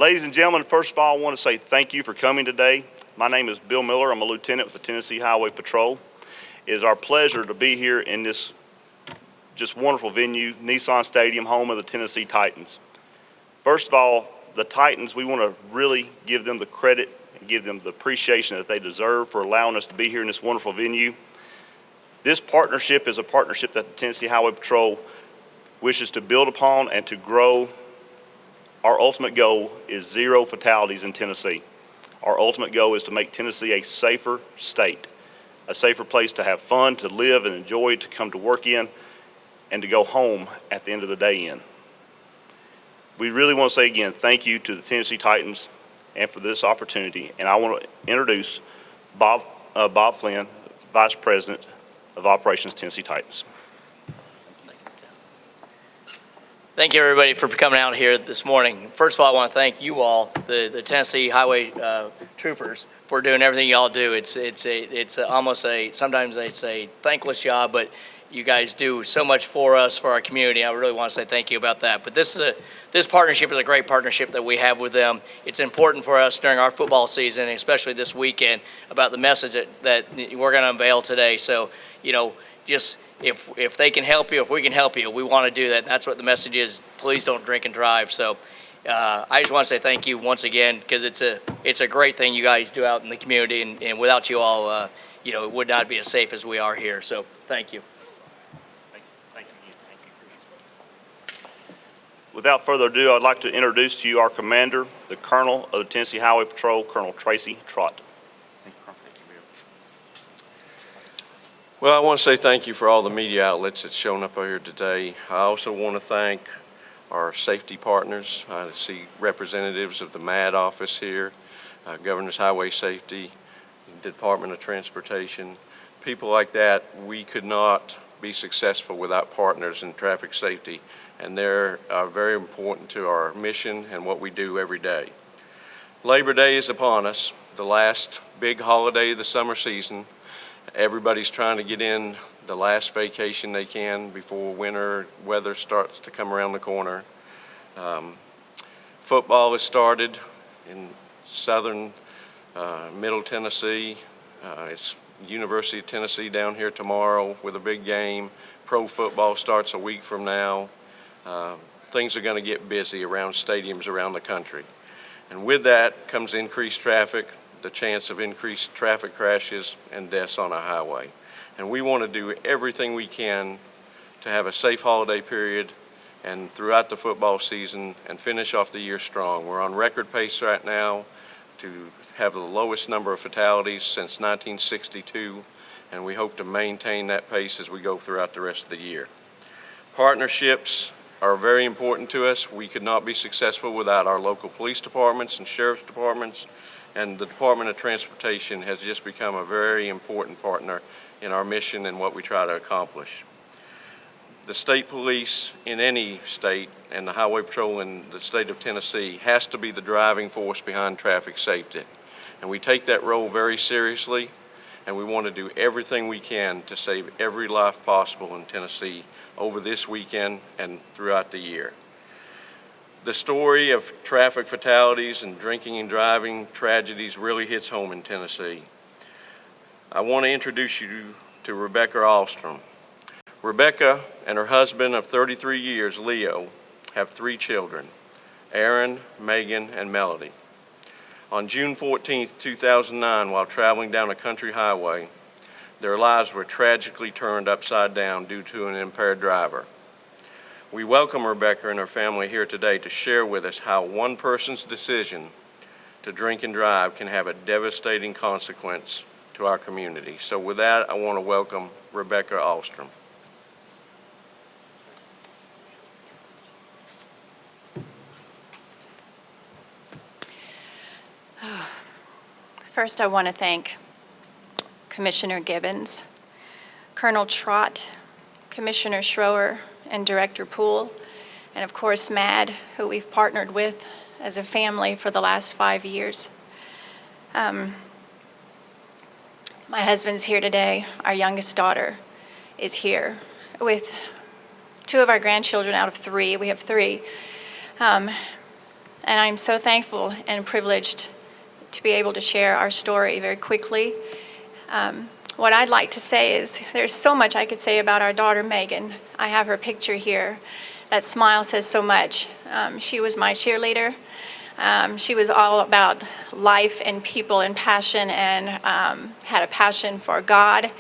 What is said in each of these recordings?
Ladies and gentlemen, first of all, I want to say thank you for coming today. My name is Bill Miller. I'm a lieutenant with the Tennessee Highway Patrol. It is our pleasure to be here in this just wonderful venue, Nissan Stadium, home of the Tennessee Titans. First of all, the Titans, we want to really give them the credit and give them the appreciation that they deserve for allowing us to be here in this wonderful venue. This partnership is a partnership that the Tennessee Highway Patrol wishes to build upon and to grow. Our ultimate goal is 0 fatalities in Tennessee. Our ultimate goal is to make Tennessee a safer state, a safer place to have fun, to live and enjoy, to come to work in, and to go home at the end of the day in. We really want to say again, thank you to the Tennessee Titans and for this opportunity. And I want to introduce Bob Flynn, Vice President of Operations, Tennessee Titans. Thank you, everybody, for coming out here this morning. First of all, I want to thank you all, the Tennessee Highway Troopers, for doing everything y'all do. It's almost sometimes it's a thankless job, but you guys do so much for us, for our community. I really want to say thank you about that. But this partnership is a great partnership that we have with them. It's important for us during our football season, especially this weekend, about the message that we're going to unveil today. So, just if they can help you, if we can help you, we want to do that. That's what the message is. Please don't drink and drive. So I just want to say thank you once again, because it's a great thing you guys do out in the community, and without you all, it would not be as safe as we are here. So thank you. Without further ado, I'd like to introduce to you our commander, the Colonel of the Tennessee Highway Patrol, Colonel Tracy Trott. Well, I want to say thank you for all the media outlets that's shown up here today. I also want to thank our safety partners. I see representatives of the MAD office here, Governor's Highway Safety, Department of Transportation. People like that, we could not be successful without partners in traffic safety, and they're very important to our mission and what we do every day. Labor Day is upon us, the last big holiday of the summer season. Everybody's trying to get in the last vacation they can before winter weather starts to come around the corner. Football has started in southern Middle Tennessee. It's University of Tennessee down here tomorrow with a big game. Pro football starts a week from now. Things are going to get busy around stadiums around the country. And with that comes increased traffic, the chance of increased traffic crashes and deaths on a highway. And we want to do everything we can to have a safe holiday period and throughout the football season and finish off the year strong. We're on record pace right now to have the lowest number of fatalities since 1962, and we hope to maintain that pace as we go throughout the rest of the year. Partnerships are very important to us. We could not be successful without our local police departments and sheriff's departments, and the Department of Transportation has just become a very important partner in our mission and what we try to accomplish. The state police in any state and the Highway Patrol in the state of Tennessee has to be the driving force behind traffic safety. And we take that role very seriously, and we want to do everything we can to save every life possible in Tennessee over this weekend and throughout the year. The story of traffic fatalities and drinking and driving tragedies really hits home in Tennessee. I want to introduce you to Rebecca Alstrom. Rebecca and her husband of 33 years, Leo, have 3 children, Aaron, Megan, and Melody. On June 14, 2009, while traveling down a country highway, their lives were tragically turned upside down due to an impaired driver. We welcome Rebecca and her family here today to share with us how one person's decision to drink and drive can have a devastating consequence to our community. So with that, I want to welcome Rebecca Alstrom. First, I want to thank Commissioner Gibbons, Colonel Trott, Commissioner Schroer, and Director Poole, and of course MAD, who we've partnered with as a family for the last 5 years. My husband's here today. Our youngest daughter is here with 2 of our grandchildren out of 3. We have 3. And I'm so thankful and privileged to be able to share our story very quickly. What I'd like to say is there's so much I could say about our daughter, Megan. I have her picture here. That smile says so much. She was my cheerleader. She was all about life and people and passion, and had a passion for God.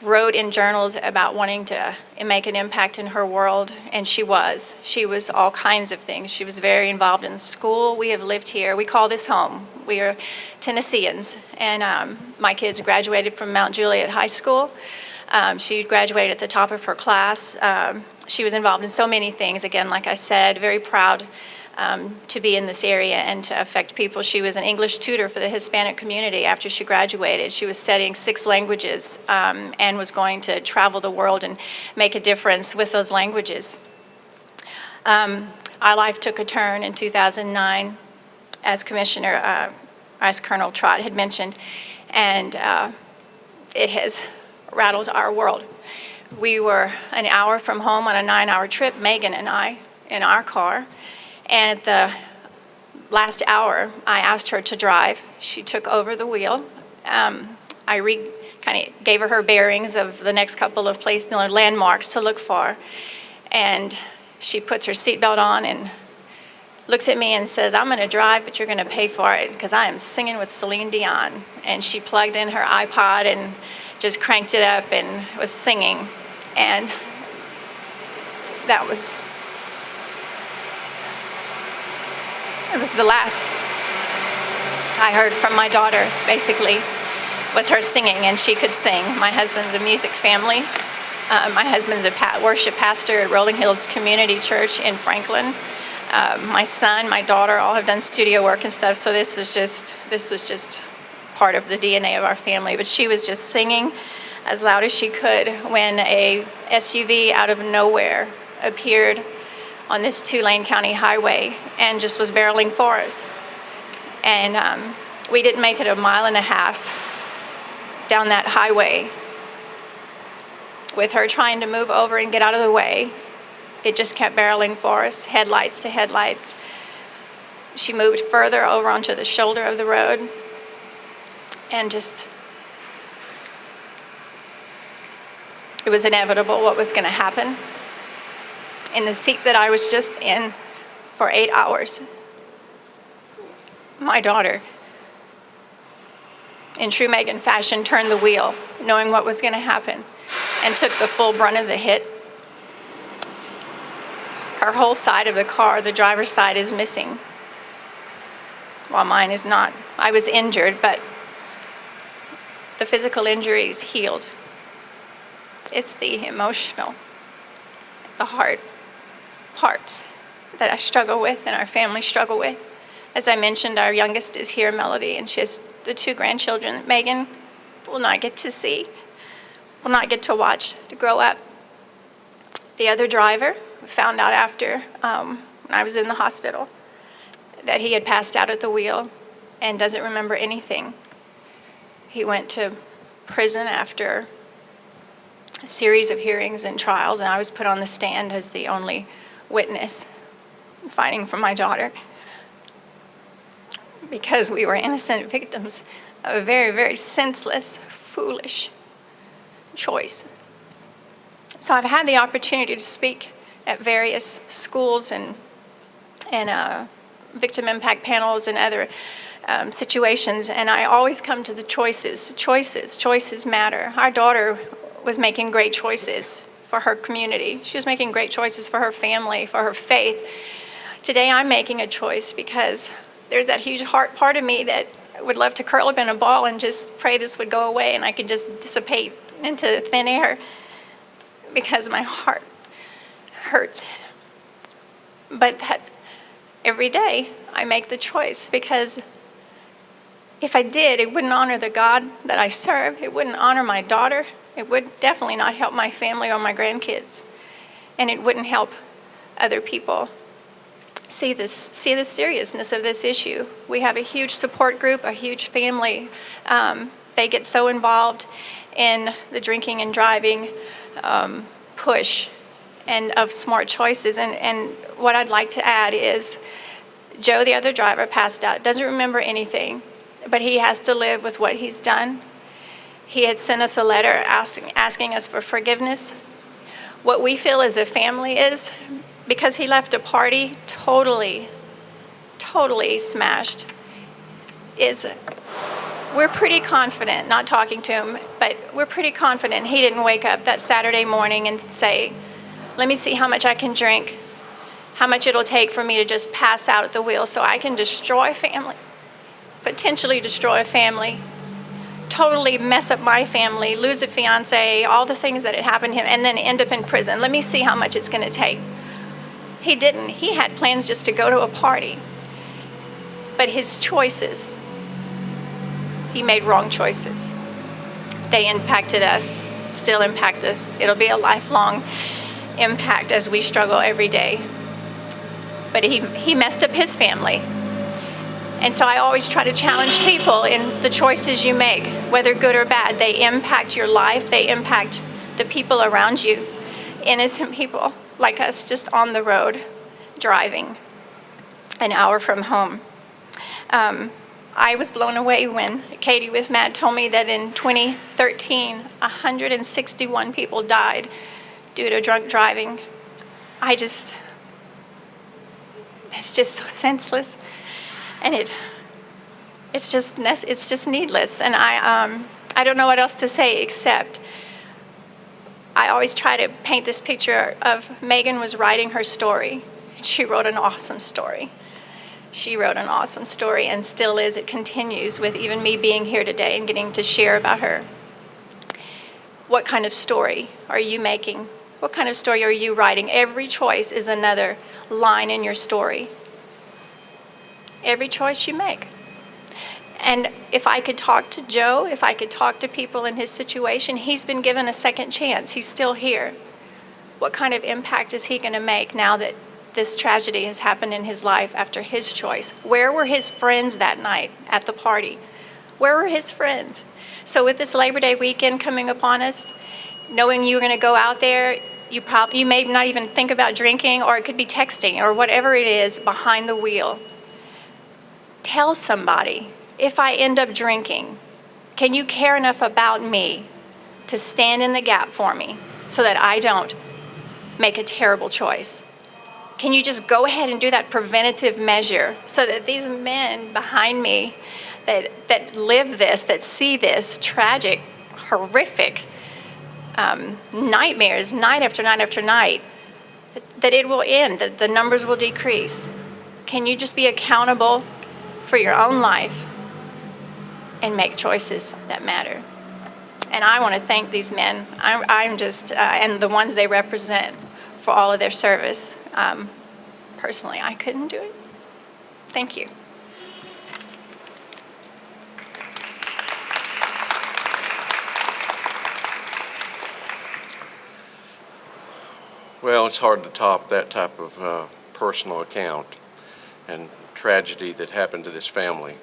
Wrote in journals about wanting to make an impact in her world, and she was. She was all kinds of things. She was very involved in school. We have lived here. We call this home. We are Tennesseans, and my kids graduated from Mount Juliet High School. She graduated at the top of her class. She was involved in so many things. Again, like I said, very proud to be in this area and to affect people. She was an English tutor for the Hispanic community after she graduated. She was studying 6 languages and was going to travel the world and make a difference with those languages. Our life took a turn in 2009, as as Colonel Trott had mentioned, and it has rattled our world. We were an hour from home on a 9-hour trip, Megan and I, in our car. And at the last hour, I asked her to drive. She took over the wheel. I kind of gave her bearings of the next couple of landmarks to look for. And she puts her seatbelt on and looks at me and says, "I'm going to drive, but you're going to pay for it because I am singing with Celine Dion." And she plugged in her iPod and just cranked it up and was singing. And that was... It was the last I heard from my daughter, basically, was her singing, and she could sing. My husband's a music family. My husband's a worship pastor at Rolling Hills Community Church in Franklin. My son, my daughter, all have done studio work and stuff, so this was just part of the DNA of our family. But she was just singing as loud as she could when a SUV out of nowhere appeared on this 2-lane county highway and just was barreling for us. And we didn't make it a 1.5 miles down that highway with her trying to move over and get out of the way. It just kept barreling for us, headlights to headlights. She moved further over onto the shoulder of the road and just, it was inevitable what was going to happen. In the seat that I was just in for 8 hours, my daughter, in true Megan fashion, turned the wheel, knowing what was going to happen, and took the full brunt of the hit. Her whole side of the car, the driver's side, is missing, while mine is not. I was injured, but the physical injuries healed. It's the emotional, the heart parts that I struggle with and our family struggle with. As I mentioned, our youngest is here, Melody, and she has the 2 grandchildren that Megan will not get to see, will not get to watch to grow up. The other driver found out after, when I was in the hospital, that he had passed out at the wheel and doesn't remember anything. He went to prison after a series of hearings and trials, and I was put on the stand as the only witness fighting for my daughter because we were innocent victims of a very, very senseless, foolish choice. So I've had the opportunity to speak at various schools and victim impact panels and other situations, and I always come to the choices. Choices matter. Our daughter was making great choices for her community. She was making great choices for her family, for her faith. Today I'm making a choice because there's that huge heart part of me that would love to curl up in a ball and just pray this would go away and I could just dissipate into thin air because my heart hurts it. But that every day I make the choice because if I did, it wouldn't honor the God that I serve. It wouldn't honor my daughter. It would definitely not help my family or my grandkids. And it wouldn't help other people see the seriousness of this issue. We have a huge support group, a huge family. They get so involved in the drinking and driving push and of smart choices. And what I'd like to add is Joe, the other driver, passed out, doesn't remember anything, but he has to live with what he's done. He had sent us a letter asking us for forgiveness. What we feel as a family is, because he left a party totally smashed, is we're pretty confident, not talking to him, but we're pretty confident he didn't wake up that Saturday morning and say, let me see how much I can drink, how much it'll take for me to just pass out at the wheel so I can destroy family, potentially destroy a family, totally mess up my family, lose a fiance, all the things that had happened to him, and then end up in prison. Let me see how much it's going to take. He didn't. He had plans just to go to a party. But his choices, he made wrong choices. They impacted us, still impact us. It'll be a lifelong impact as we struggle every day. But he messed up his family. And so I always try to challenge people in the choices you make, whether good or bad. They impact your life. They impact the people around you. Innocent people like us just on the road driving an hour from home. I was blown away when Katie with Matt told me that in 2013, 161 people died due to drunk driving. It's just so senseless. And it's just needless. And I don't know what else to say except I always try to paint this picture of Megan was writing her story. She wrote an awesome story. She wrote an awesome story and still is. It continues with even me being here today and getting to share about her. What kind of story are you making? What kind of story are you writing? Every choice is another line in your story. Every choice you make. And if I could talk to Joe, if I could talk to people in his situation, he's been given a second chance. He's still here. What kind of impact is he going to make now that this tragedy has happened in his life after his choice? Where were his friends that night at the party? Where were his friends? So with this Labor Day weekend coming upon us, knowing you're going to go out there, you may not even think about drinking, or it could be texting or whatever it is behind the wheel. Tell somebody, if I end up drinking, can you care enough about me to stand in the gap for me so that I don't make a terrible choice? Can you just go ahead and do that preventative measure so that these men behind me that live this, that see this tragic, horrific nightmares night after night after night, that it will end, that the numbers will decrease? Can you just be accountable for your own life and make choices that matter? And I want to thank these men. I'm just, and the ones they represent, for all of their service. Personally, I couldn't do it. Thank you. Well, it's hard to top that type of personal account and tragedy that happened to this family.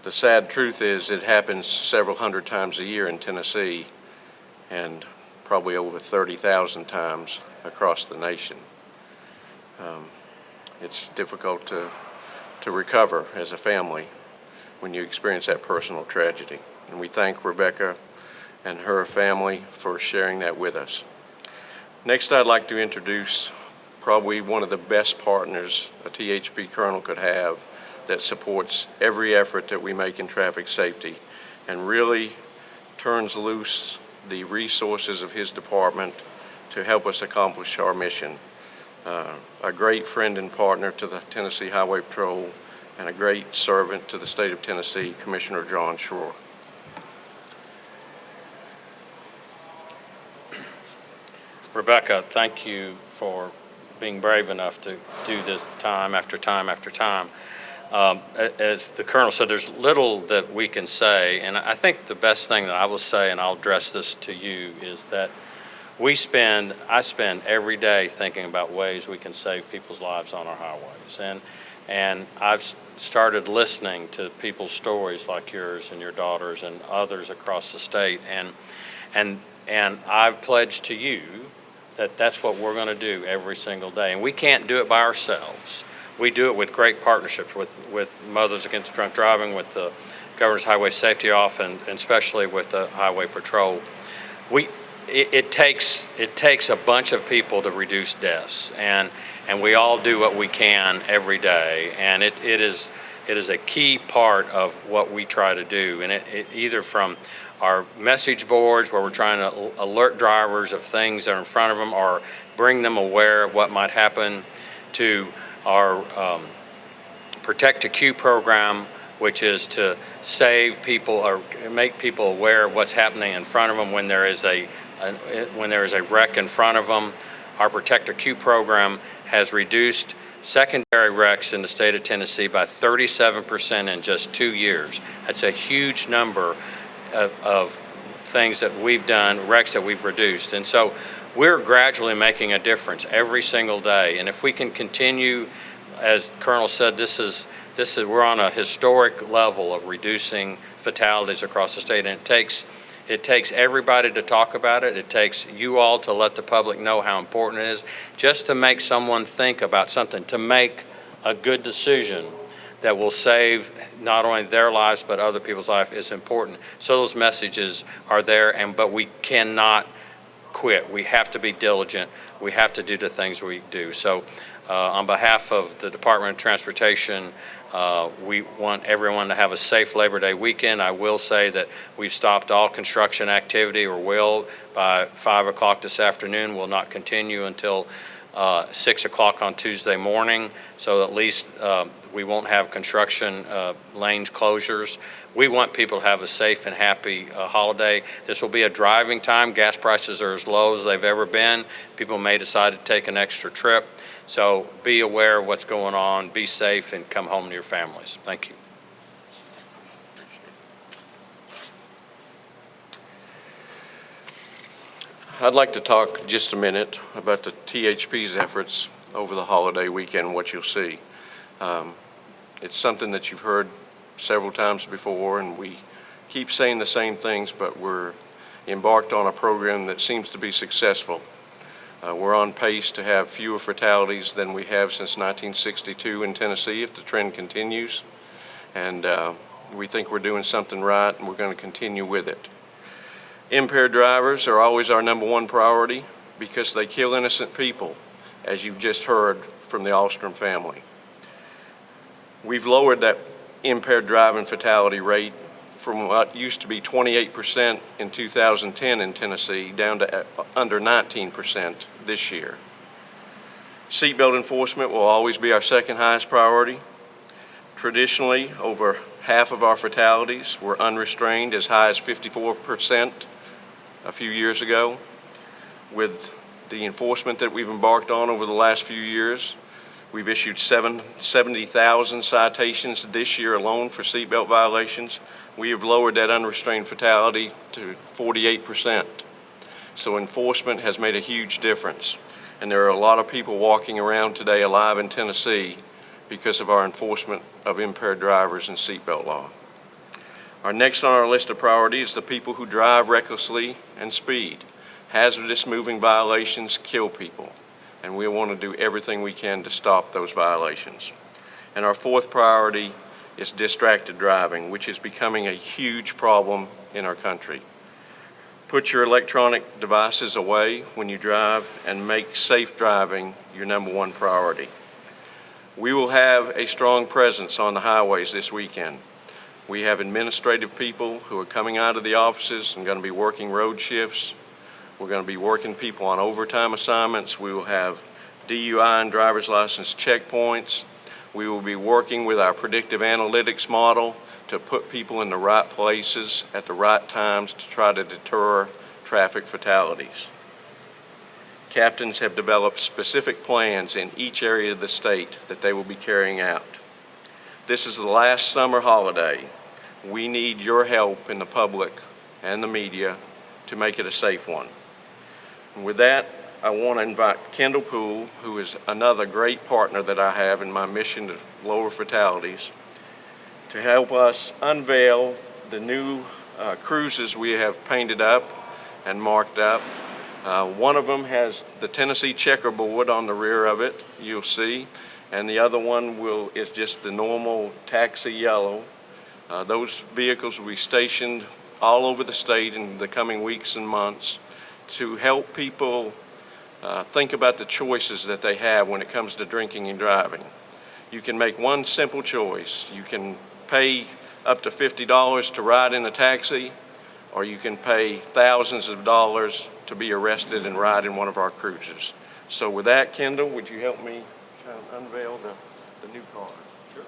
The sad truth is it happens several hundred times a year in Tennessee and probably over 30,000 times across the nation. It's difficult to recover as a family when you experience that personal tragedy. And we thank Rebecca and her family for sharing that with us. Next, I'd like to introduce probably one of the best partners a THP colonel could have that supports every effort that we make in traffic safety and really turns loose the resources of his department to help us accomplish our mission. A great friend and partner to the Tennessee Highway Patrol and a great servant to the state of Tennessee, Commissioner John Schroer. Rebecca, thank you for being brave enough to do this time after time after time. As the Colonel said, there's little that we can say, and I think the best thing that I will say, and I'll address this to you, is that I spend every day thinking about ways we can save people's lives on our highways. And I've started listening to people's stories like yours and your daughters and others across the state. And I've pledged to you that that's what we're going to do every single day. And we can't do it by ourselves. we do it with great partnerships with Mothers Against Drunk Driving, with the Governor's Highway Safety Office, and especially with the Highway Patrol. It takes a bunch of people to reduce deaths, and we all do what we can every day, and it is a key part of what we try to do, and it either from our message boards where we're trying to alert drivers of things that are in front of them or bring them aware of what might happen, to our Protect to Queue program, which is to save people or make people aware of what's happening in front of them when there is a wreck in front of them. Our Protect to Queue program has reduced secondary wrecks in the state of Tennessee by 37% in just 2 years. That's a huge number of things that we've done, wrecks that we've reduced. And so we're gradually making a difference every single day. And if we can continue, as the Colonel said, we're on a historic level of reducing fatalities across the state, and it takes everybody to talk about it. It takes you all to let the public know how important it is, just to make someone think about something, to make a good decision that will save not only their lives but other people's lives is important. So those messages are there, but we cannot quit. We have to be diligent. We have to do the things we do. So on behalf of the Department of Transportation, we want everyone to have a safe Labor Day weekend. I will say that we've stopped all construction activity, or will, by 5 o'clock this afternoon. Will not continue until 6 o'clock on Tuesday morning, so at least we won't have construction lanes closures. We want people to have a safe and happy holiday. This will be a driving time. Gas prices are as low as they've ever been. People may decide to take an extra trip. So be aware of what's going on, be safe, and come home to your families. Thank you. I'd like to talk just a minute about the THP's efforts over the holiday weekend, what you'll see. It's something that you've heard several times before, and we keep saying the same things, but we're embarked on a program that seems to be successful. We're on pace to have fewer fatalities than we have since 1962 in Tennessee if the trend continues, and we think we're doing something right, and we're going to continue with it. Impaired drivers are always our #1 priority because they kill innocent people, as you've just heard from the Alstrom family. We've lowered that impaired driving fatality rate from what used to be 28% in 2010 in Tennessee down to under 19% this year. Seatbelt enforcement will always be our second highest priority. Traditionally, over half of our fatalities were unrestrained, as high as 54% a few years ago. With the enforcement that we've embarked on over the last few years, we've issued 70,000 citations this year alone for seatbelt violations. We have lowered that unrestrained fatality to 48%. So enforcement has made a huge difference. And there are a lot of people walking around today alive in Tennessee because of our enforcement of impaired drivers and seatbelt law. Our next on our list of priorities is the people who drive recklessly and speed. Hazardous moving violations kill people, and we want to do everything we can to stop those violations. And our fourth priority is distracted driving, which is becoming a huge problem in our country. Put your electronic devices away when you drive and make safe driving your #1 priority. We will have a strong presence on the highways this weekend. We have administrative people who are coming out of the offices and going to be working road shifts. We're going to be working people on overtime assignments. We will have DUI and driver's license checkpoints. We will be working with our predictive analytics model to put people in the right places at the right times to try to deter traffic fatalities. Captains have developed specific plans in each area of the state that they will be carrying out. This is the last summer holiday. We need your help in the public and the media to make it a safe one. And with that, I want to invite Kendall Poole, who is another great partner that I have in my mission to lower fatalities, to help us unveil the new cruises we have painted up and marked up. One of them has the Tennessee checkerboard on the rear of it, you'll see, and the other one is just the normal taxi yellow. Those vehicles will be stationed all over the state in the coming weeks and months to help people think about the choices that they have when it comes to drinking and driving. You can make one simple choice. You can pay up to $50 to ride in a taxi, or you can pay thousands of dollars to be arrested and ride in one of our cruisers. So with that, Kendall, would you help me try to unveil the new car? Sure.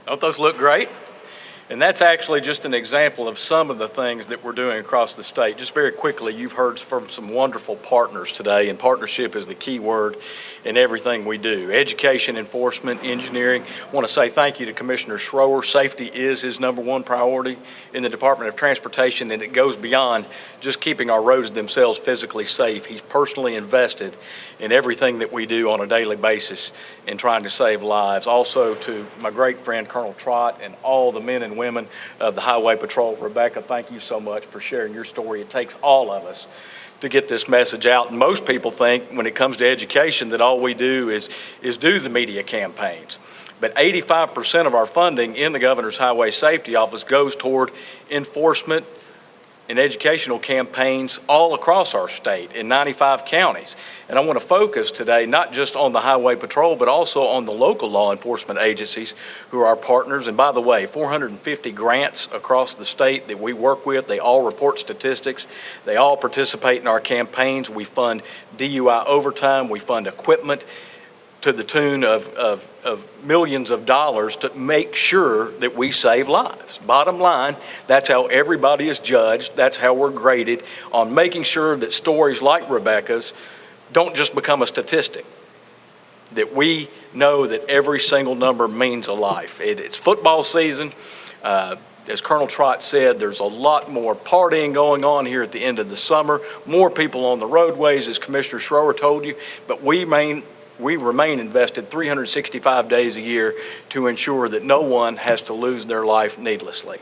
Don't those look great? And that's actually just an example of some of the things that we're doing across the state. Just very quickly, you've heard from some wonderful partners today, and partnership is the key word in everything we do. Education, enforcement, engineering. I want to say thank you to Commissioner Schroer. Safety is his #1 priority in the Department of Transportation, and it goes beyond just keeping our roads themselves physically safe. He's personally invested in everything that we do on a daily basis in trying to save lives. Also to my great friend Colonel Trott and all the men and women of the Highway Patrol. Rebecca, thank you so much for sharing your story. It takes all of us to get this message out. And most people think when it comes to education that all we do is do the media campaigns. But 85% of our funding in the Governor's Highway Safety Office goes toward enforcement and educational campaigns all across our state in 95 counties. And I want to focus today not just on the Highway Patrol, but also on the local law enforcement agencies who are our partners. And by the way, 450 grants across the state that we work with. They all report statistics. They all participate in our campaigns. We fund DUI overtime. We fund equipment to the tune of millions of dollars to make sure that we save lives. Bottom line, that's how everybody is judged. That's how we're graded on making sure that stories like Rebecca's don't just become a statistic, that we know that every single number means a life. It's football season. As Colonel Trott said, there's a lot more partying going on here at the end of the summer, more people on the roadways, as Commissioner Schroer told you, but we remain invested 365 days a year to ensure that no one has to lose their life needlessly.